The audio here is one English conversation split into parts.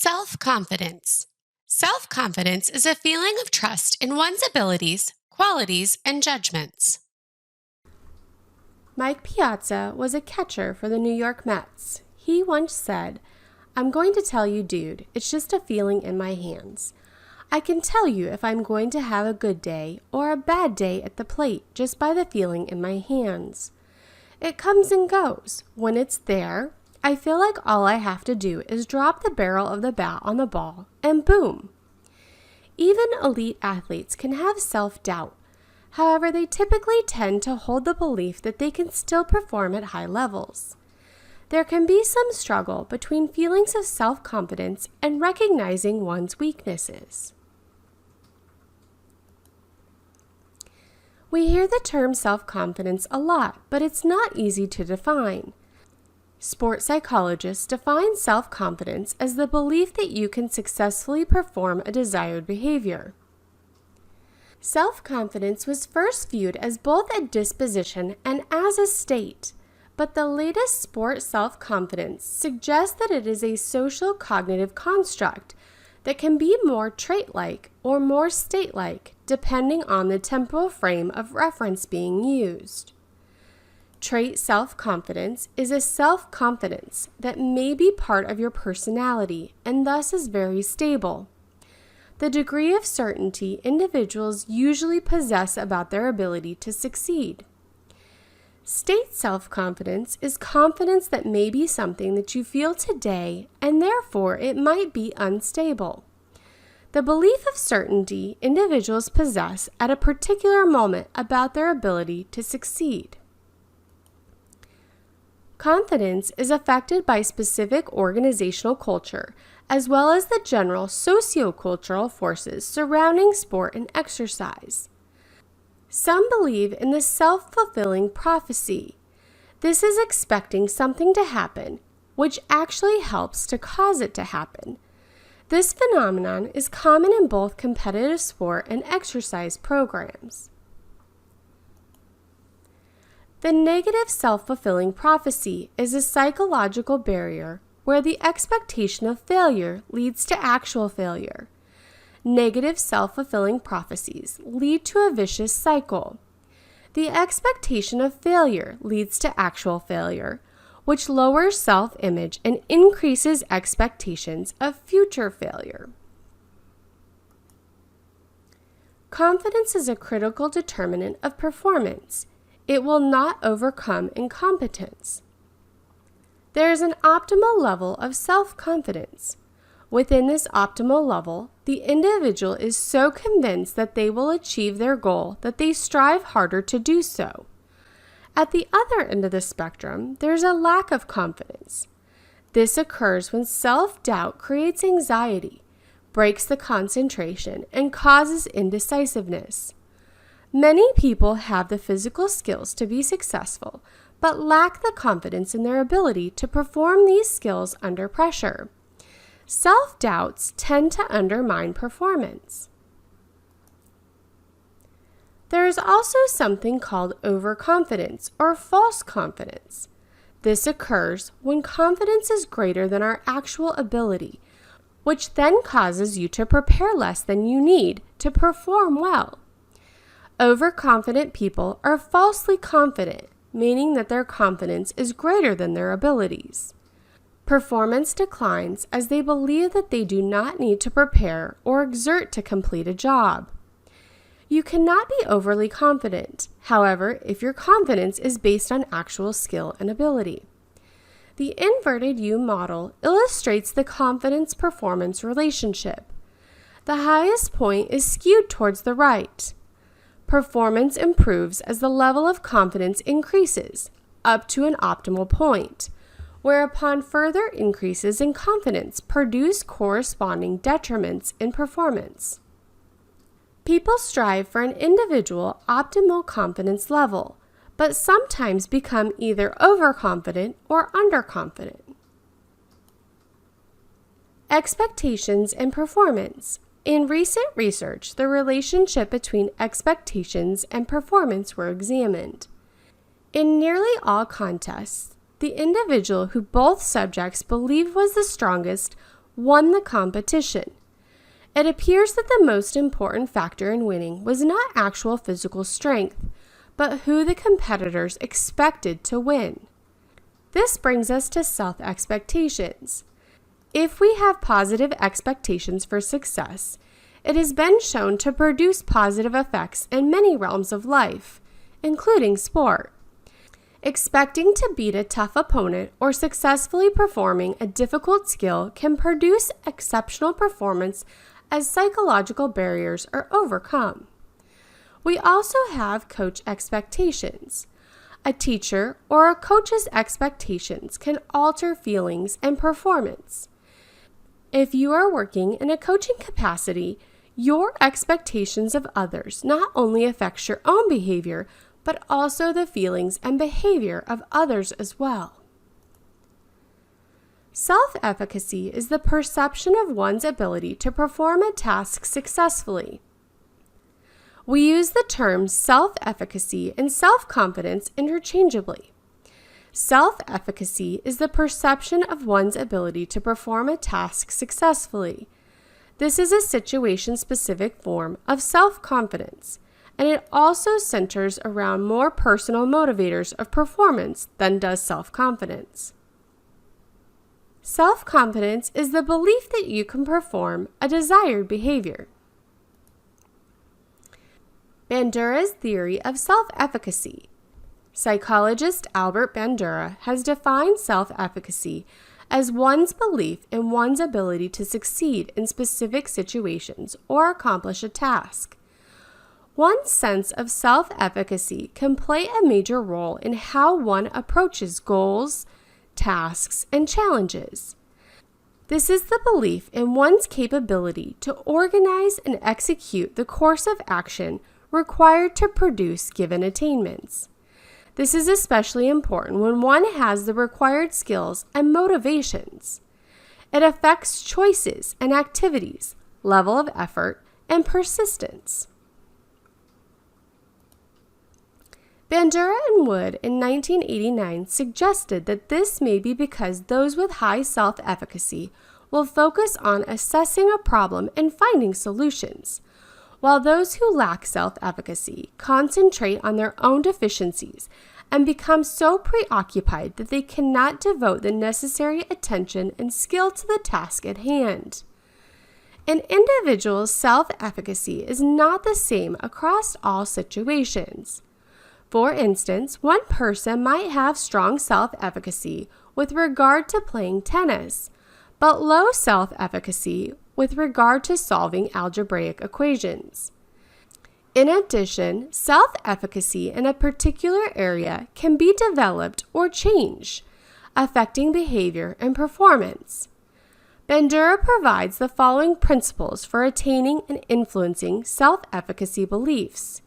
Self-confidence. Self-confidence is a feeling of trust in one's abilities, qualities, and judgments. Mike Piazza was a catcher for the New York Mets. He once said, "I'm going to tell you, dude, it's just a feeling in my hands. I can tell you if I'm going to have a good day or a bad day at the plate just by the feeling in my hands. It comes and goes. When it's there, I feel like all I have to do is drop the barrel of the bat on the ball, and boom." Even elite athletes can have self-doubt. However, they typically tend to hold the belief that they can still perform at high levels. There can be some struggle between feelings of self-confidence and recognizing one's weaknesses. We hear the term self-confidence a lot, but it's not easy to define. Sports psychologists define self-confidence as the belief that you can successfully perform a desired behavior. Self-confidence was first viewed as both a disposition and as a state, but the latest sport self-confidence suggests that it is a social cognitive construct that can be more trait-like or more state-like depending on the temporal frame of reference being used. Trait self-confidence is a self-confidence that may be part of your personality and thus is very stable. The degree of certainty individuals usually possess about their ability to succeed. State self-confidence is confidence that may be something that you feel today and therefore it might be unstable. The belief of certainty individuals possess at a particular moment about their ability to succeed. Confidence is affected by specific organizational culture, as well as the general sociocultural forces surrounding sport and exercise. Some believe in the self-fulfilling prophecy. This is expecting something to happen, which actually helps to cause it to happen. This phenomenon is common in both competitive sport and exercise programs. The negative self-fulfilling prophecy is a psychological barrier where the expectation of failure leads to actual failure. Negative self-fulfilling prophecies lead to a vicious cycle. The expectation of failure leads to actual failure, which lowers self-image and increases expectations of future failure. Confidence is a critical determinant of performance. It will not overcome incompetence. There is an optimal level of self-confidence. Within this optimal level, the individual is so convinced that they will achieve their goal that they strive harder to do so. At the other end of the spectrum, there's a lack of confidence. This occurs when self-doubt creates anxiety, breaks the concentration, and causes indecisiveness. Many people have the physical skills to be successful, but lack the confidence in their ability to perform these skills under pressure. Self-doubts tend to undermine performance. There is also something called overconfidence or false confidence. This occurs when confidence is greater than our actual ability, which then causes you to prepare less than you need to perform well. Overconfident people are falsely confident, meaning that their confidence is greater than their abilities. Performance declines as they believe that they do not need to prepare or exert to complete a job. You cannot be overly confident, however, if your confidence is based on actual skill and ability. The inverted U model illustrates the confidence-performance relationship. The highest point is skewed towards the right. Performance improves as the level of confidence increases, up to an optimal point, whereupon further increases in confidence produce corresponding detriments in performance. People strive for an individual optimal confidence level, but sometimes become either overconfident or underconfident. Expectations and performance. In recent research, the relationship between expectations and performance were examined. In nearly all contests, the individual who both subjects believed was the strongest won the competition. It appears that the most important factor in winning was not actual physical strength, but who the competitors expected to win. This brings us to self-expectations. If we have positive expectations for success, it has been shown to produce positive effects in many realms of life, including sport. Expecting to beat a tough opponent or successfully performing a difficult skill can produce exceptional performance as psychological barriers are overcome. We also have coach expectations. A teacher or a coach's expectations can alter feelings and performance. If you are working in a coaching capacity, your expectations of others not only affects your own behavior, but also the feelings and behavior of others as well. Self-efficacy is the perception of one's ability to perform a task successfully. We use the terms self-efficacy and self-confidence interchangeably. Self-efficacy is the perception of one's ability to perform a task successfully. This is a situation-specific form of self-confidence, and it also centers around more personal motivators of performance than does self-confidence. Self-confidence is the belief that you can perform a desired behavior. Bandura's theory of self-efficacy. Psychologist Albert Bandura has defined self-efficacy as one's belief in one's ability to succeed in specific situations or accomplish a task. One's sense of self-efficacy can play a major role in how one approaches goals, tasks, and challenges. This is the belief in one's capability to organize and execute the course of action required to produce given attainments. This is especially important when one has the required skills and motivations. It affects choices and activities, level of effort, and persistence. Bandura and Wood in 1989 suggested that this may be because those with high self-efficacy will focus on assessing a problem and finding solutions, while those who lack self-efficacy concentrate on their own deficiencies and become so preoccupied that they cannot devote the necessary attention and skill to the task at hand. An individual's self-efficacy is not the same across all situations. For instance, one person might have strong self-efficacy with regard to playing tennis, but low self-efficacy with regard to solving algebraic equations. In addition, self-efficacy in a particular area can be developed or changed, affecting behavior and performance. Bandura provides the following principles for attaining and influencing self-efficacy beliefs.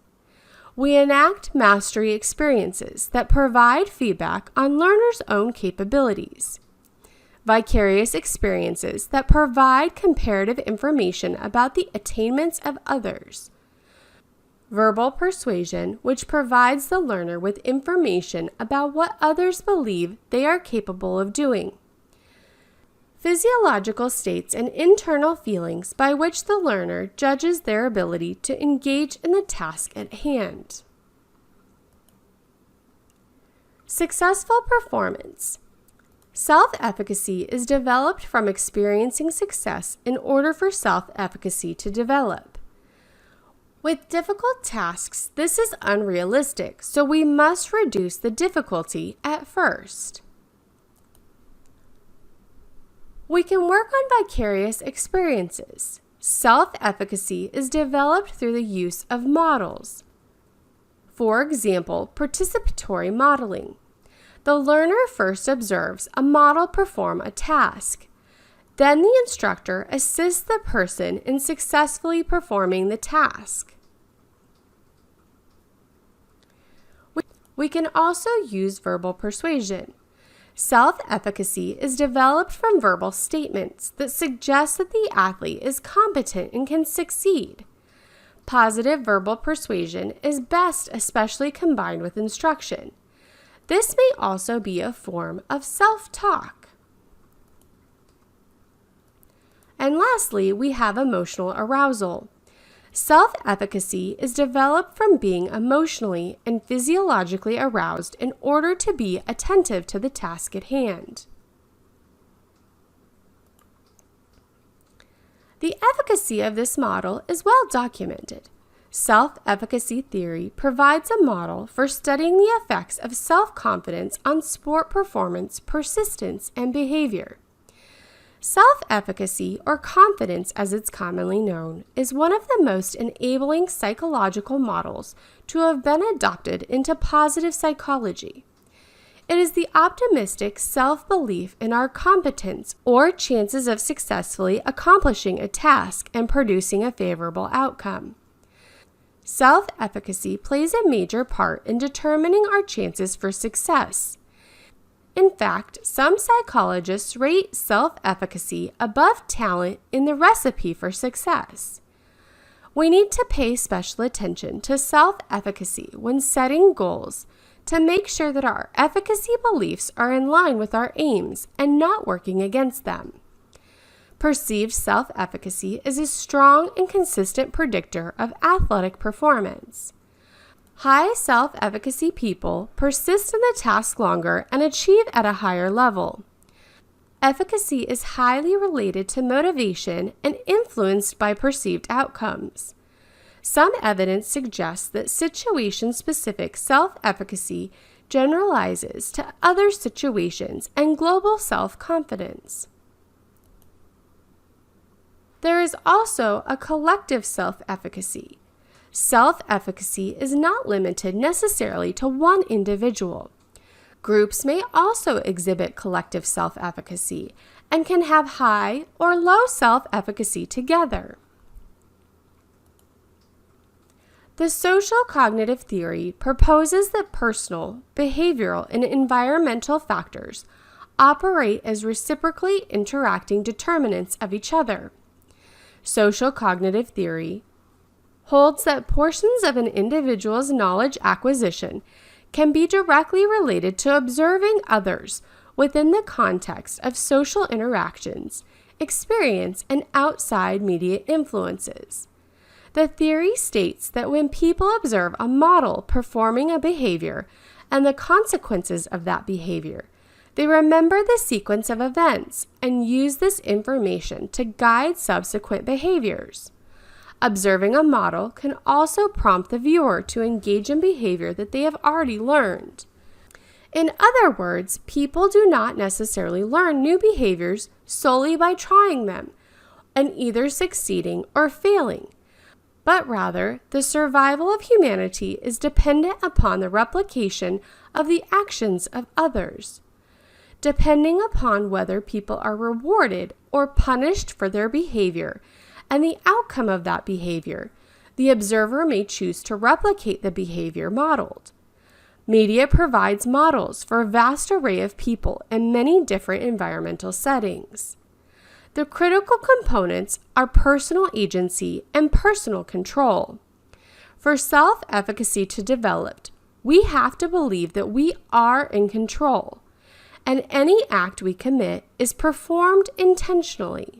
We enact mastery experiences that provide feedback on learners' own capabilities. Vicarious experiences that provide comparative information about the attainments of others. Verbal persuasion, which provides the learner with information about what others believe they are capable of doing. Physiological states and internal feelings by which the learner judges their ability to engage in the task at hand. Successful performance. Self-efficacy is developed from experiencing success in order for self-efficacy to develop. With difficult tasks, this is unrealistic, so we must reduce the difficulty at first. We can work on vicarious experiences. Self-efficacy is developed through the use of models. For example, participatory modeling. The learner first observes a model perform a task. Then the instructor assists the person in successfully performing the task. We can also use verbal persuasion. Self-efficacy is developed from verbal statements that suggest that the athlete is competent and can succeed. Positive verbal persuasion is best especially combined with instruction. This may also be a form of self-talk. And lastly, we have emotional arousal. Self-efficacy is developed from being emotionally and physiologically aroused in order to be attentive to the task at hand. The efficacy of this model is well documented. Self-efficacy theory provides a model for studying the effects of self-confidence on sport performance, persistence, and behavior. Self-efficacy, or confidence as it's commonly known, is one of the most enabling psychological models to have been adopted into positive psychology. It is the optimistic self-belief in our competence or chances of successfully accomplishing a task and producing a favorable outcome. Self-efficacy plays a major part in determining our chances for success. In fact, some psychologists rate self-efficacy above talent in the recipe for success. We need to pay special attention to self-efficacy when setting goals to make sure that our efficacy beliefs are in line with our aims and not working against them. Perceived self-efficacy is a strong and consistent predictor of athletic performance. High self-efficacy people persist in the task longer and achieve at a higher level. Efficacy is highly related to motivation and influenced by perceived outcomes. Some evidence suggests that situation-specific self-efficacy generalizes to other situations and global self-confidence. There is also a collective self-efficacy. Self-efficacy is not limited necessarily to one individual. Groups may also exhibit collective self-efficacy and can have high or low self-efficacy together. The social cognitive theory proposes that personal, behavioral, and environmental factors operate as reciprocally interacting determinants of each other. Social cognitive theory holds that portions of an individual's knowledge acquisition can be directly related to observing others within the context of social interactions, experience, and outside media influences. The theory states that when people observe a model performing a behavior and the consequences of that behavior, they remember the sequence of events and use this information to guide subsequent behaviors. Observing a model can also prompt the viewer to engage in behavior that they have already learned. In other words, people do not necessarily learn new behaviors solely by trying them and either succeeding or failing, but rather the survival of humanity is dependent upon the replication of the actions of others. Depending upon whether people are rewarded or punished for their behavior and the outcome of that behavior, the observer may choose to replicate the behavior modeled. Media provides models for a vast array of people in many different environmental settings. The critical components are personal agency and personal control. For self-efficacy to develop, we have to believe that we are in control, and any act we commit is performed intentionally.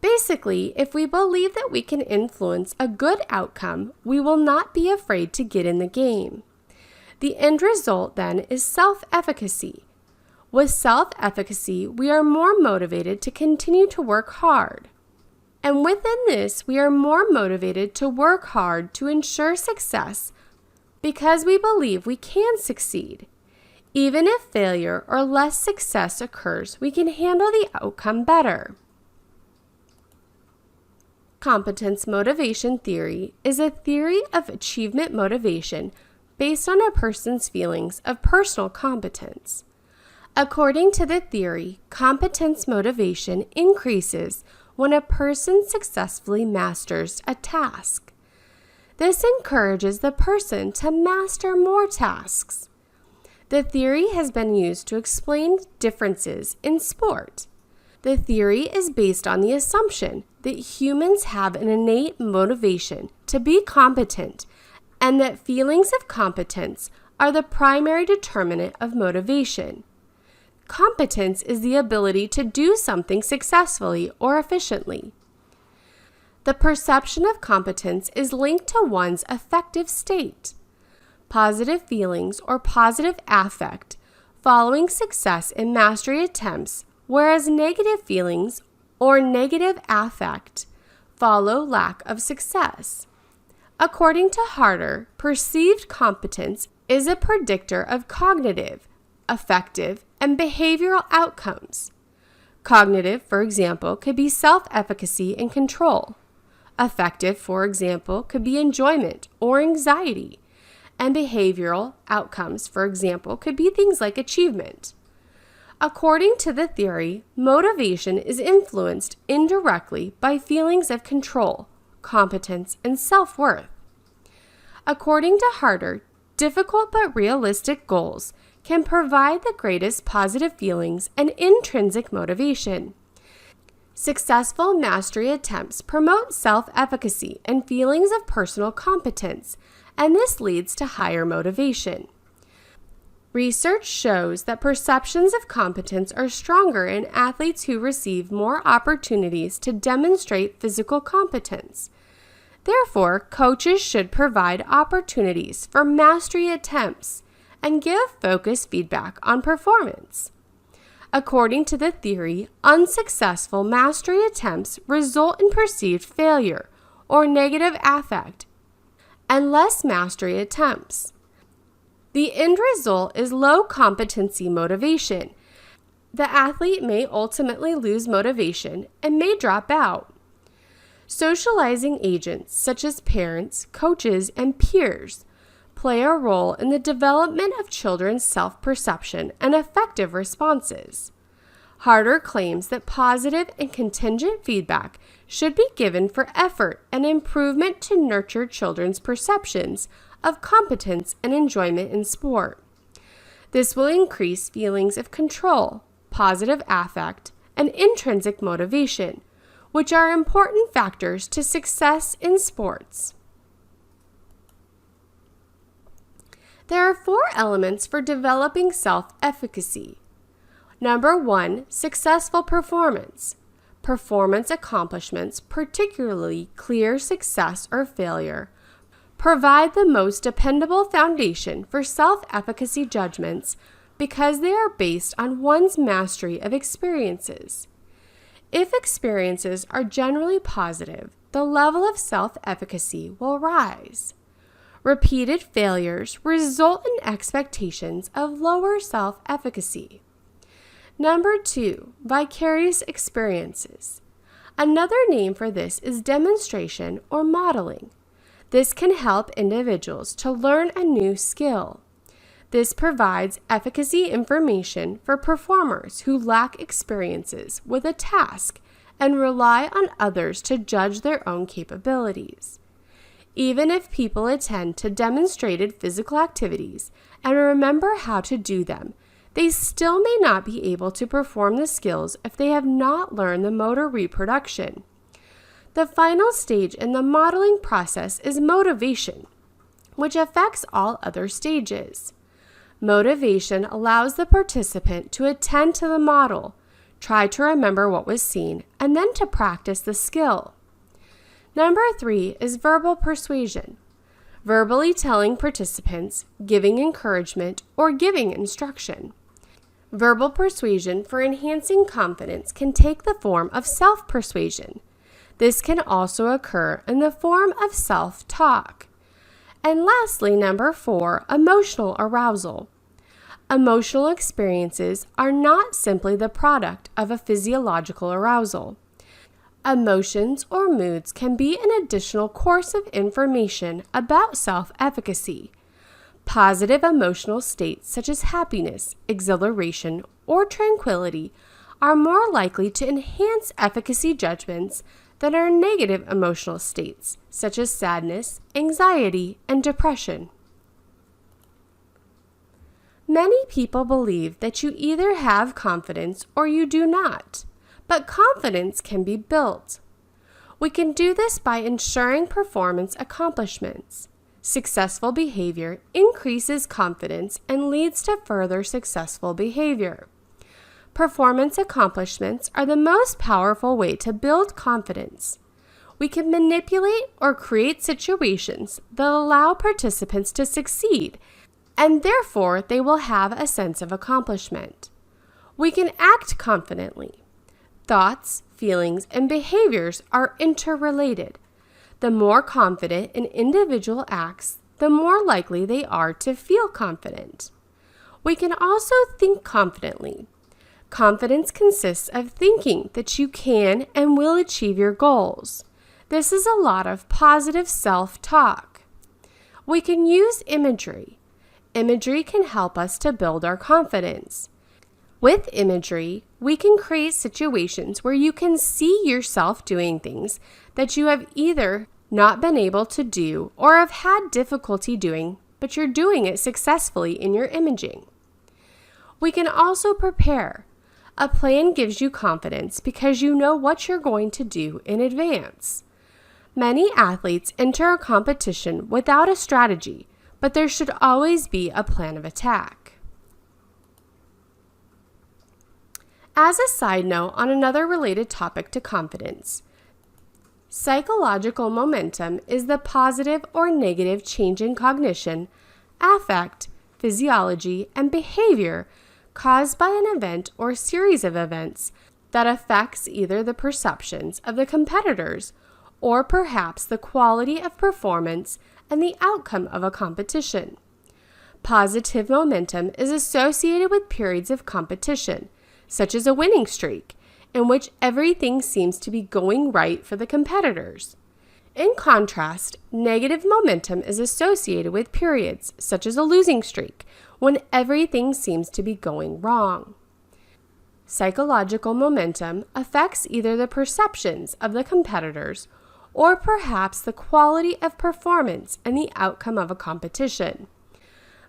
Basically, if we believe that we can influence a good outcome, we will not be afraid to get in the game. The end result, then, is self-efficacy. With self-efficacy, we are more motivated to continue to work hard. And within this, we are more motivated to work hard to ensure success because we believe we can succeed. Even if failure or less success occurs, we can handle the outcome better. Competence motivation theory is a theory of achievement motivation based on a person's feelings of personal competence. According to the theory, competence motivation increases when a person successfully masters a task. This encourages the person to master more tasks. The theory has been used to explain differences in sport. The theory is based on the assumption that humans have an innate motivation to be competent and that feelings of competence are the primary determinant of motivation. Competence is the ability to do something successfully or efficiently. The perception of competence is linked to one's affective state. Positive feelings or positive affect following success in mastery attempts, whereas negative feelings or negative affect follow lack of success. According to Harder, perceived competence is a predictor of cognitive, affective, and behavioral outcomes. Cognitive, for example, could be self-efficacy and control. Affective, for example, could be enjoyment or anxiety. And behavioral outcomes, for example, could be things like achievement. According to the theory, motivation is influenced indirectly by feelings of control, competence, and self-worth. According to Harder, difficult but realistic goals can provide the greatest positive feelings and intrinsic motivation. Successful mastery attempts promote self-efficacy and feelings of personal competence, and this leads to higher motivation. Research shows that perceptions of competence are stronger in athletes who receive more opportunities to demonstrate physical competence. Therefore, coaches should provide opportunities for mastery attempts and give focused feedback on performance. According to the theory, unsuccessful mastery attempts result in perceived failure or negative affect and less mastery attempts. The end result is low competency motivation. The athlete may ultimately lose motivation and may drop out. Socializing agents such as parents, coaches, and peers play a role in the development of children's self-perception and effective responses. Harder claims that positive and contingent feedback should be given for effort and improvement to nurture children's perceptions of competence and enjoyment in sport. This will increase feelings of control, positive affect, and intrinsic motivation, which are important factors to success in sports. There are 4 elements for developing self-efficacy. Number 1, successful performance. Performance accomplishments, particularly clear success or failure, provide the most dependable foundation for self-efficacy judgments because they are based on one's mastery of experiences. If experiences are generally positive, the level of self-efficacy will rise. Repeated failures result in expectations of lower self-efficacy. Number 2, vicarious experiences. Another name for this is demonstration or modeling. This can help individuals to learn a new skill. This provides efficacy information for performers who lack experiences with a task and rely on others to judge their own capabilities. Even if people attend to demonstrated physical activities and remember how to do them, they still may not be able to perform the skills if they have not learned the motor reproduction. The final stage in the modeling process is motivation, which affects all other stages. Motivation allows the participant to attend to the model, try to remember what was seen, and then to practice the skill. Number 3 is verbal persuasion. Verbally telling participants, giving encouragement, or giving instruction. Verbal persuasion for enhancing confidence can take the form of self-persuasion. This can also occur in the form of self-talk. And lastly, number 4, emotional arousal. Emotional experiences are not simply the product of a physiological arousal. Emotions or moods can be an additional course of information about self-efficacy. Positive emotional states such as happiness, exhilaration, or tranquility are more likely to enhance efficacy judgments than are negative emotional states such as sadness, anxiety, and depression. Many people believe that you either have confidence or you do not, but confidence can be built. We can do this by ensuring performance accomplishments. Successful behavior increases confidence and leads to further successful behavior. performance accomplishments are the most powerful way to build confidence. We can manipulate or create situations that allow participants to succeed, and therefore they will have a sense of accomplishment. We can act confidently. Thoughts, feelings, and behaviors are interrelated. The more confident an individual acts, the more likely they are to feel confident. We can also think confidently. Confidence consists of thinking that you can and will achieve your goals. This is a lot of positive self-talk. We can use imagery. Imagery can help us to build our confidence. With imagery, we can create situations where you can see yourself doing things that you have either not been able to do or have had difficulty doing, but you're doing it successfully in your imaging. We can also prepare. A plan gives you confidence because you know what you're going to do in advance. Many athletes enter a competition without a strategy, but there should always be a plan of attack. As a side note on another related topic to confidence, psychological momentum is the positive or negative change in cognition, affect, physiology, and behavior caused by an event or series of events that affects either the perceptions of the competitors or perhaps the quality of performance and the outcome of a competition. Positive momentum is associated with periods of competition, such as a winning streak, in which everything seems to be going right for the competitors. In contrast, negative momentum is associated with periods, such as a losing streak, when everything seems to be going wrong. Psychological momentum affects either the perceptions of the competitors or perhaps the quality of performance and the outcome of a competition.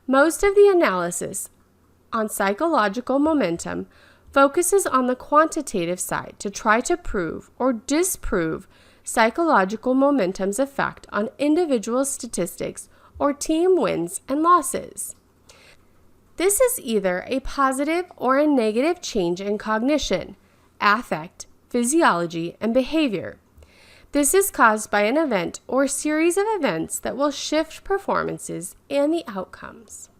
Most of the analysis on psychological momentum focuses on the quantitative side to try to prove or disprove psychological momentum's effect on individual statistics or team wins and losses. This is either a positive or a negative change in cognition, affect, physiology, and behavior. This is caused by an event or series of events that will shift performances and the outcomes.